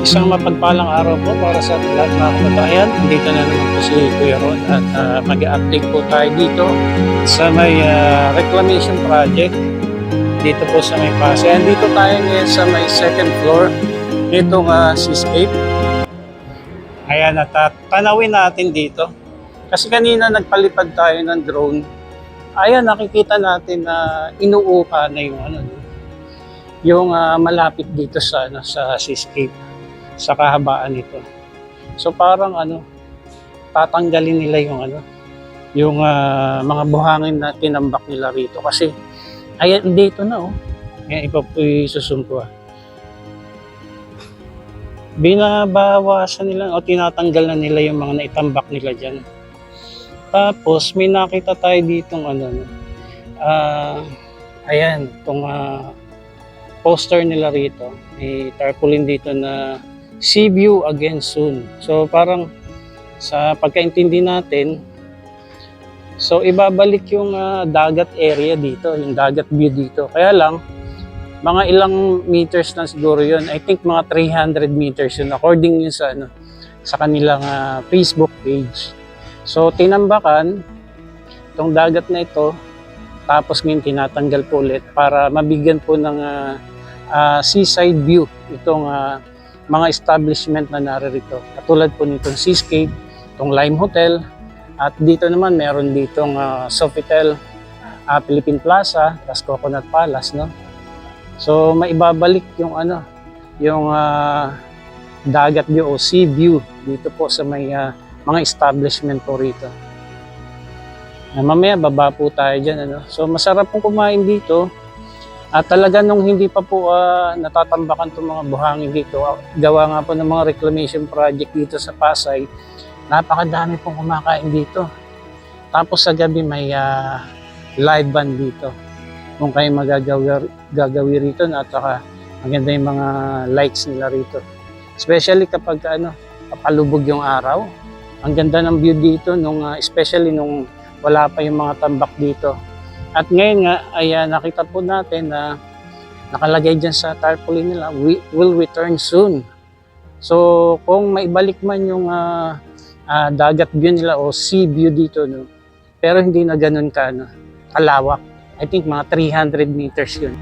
Isang mapagpalang araw po para sa lahat mga kababayan. Dito na naman po si Kuya Ron at mag-update po tayo dito sa may reclamation project dito po sa may Pasay. Dito tayo ngayon sa may second floor nitong seascape. Ayan, at tanawin natin dito. Kasi kanina nagpalipad tayo ng drone. Ayan, nakikita natin na inuupa na yung malapit dito sa seascape, sa kahabaan nito. So parang tatanggalin nila yung mga buhangin na tinambak nila rito kasi ayan dito na Ayan, ipa po isusumpo. Binabawasan nila o tinatanggal na nila yung mga naitambak nila diyan. Tapos may nakita tayo ditong ayan, itong poster nila rito. May tarpaulin dito na sea view again soon. So parang sa pagkaintindi natin, so ibabalik yung dagat area dito, yung dagat view dito. Kaya lang, mga ilang meters na siguro yun. I think mga 300 meters yun according yun sa kanilang Facebook page. So tinambakan itong dagat na ito, tapos ngayon tinatanggal po ulit para mabigyan po ng seaside view itong mga establishment na naririto. Katulad po nitong Seascape, itong Lime Hotel, at dito naman meron ditong Sofitel, Philippine Plaza, tas Coconut Palace, no? So maibabalik yung dagat view o sea view dito po sa may mga establishment po rito. Mamaya baba po tayo dyan. So masarap pong kumain dito. At talaga nung hindi pa po natatambakan itong mga buhangin dito, gawa nga po ng mga reclamation project dito sa Pasay, napakadami pong kumakain dito. Tapos sa gabi may live band dito. Kung kayo magagawi rito at saka maganda yung mga lights nila rito. Especially kapag papalubog yung araw. Ang ganda ng view dito, especially nung wala pa yung mga tambak dito. At ngayon nga ay nakita po natin na nakalagay dyan sa tarpaulin nila, we will return soon. So kung maibalik man yung dagat view nila o sea view dito, pero hindi na ganun kalawak. I think mga 300 meters yun.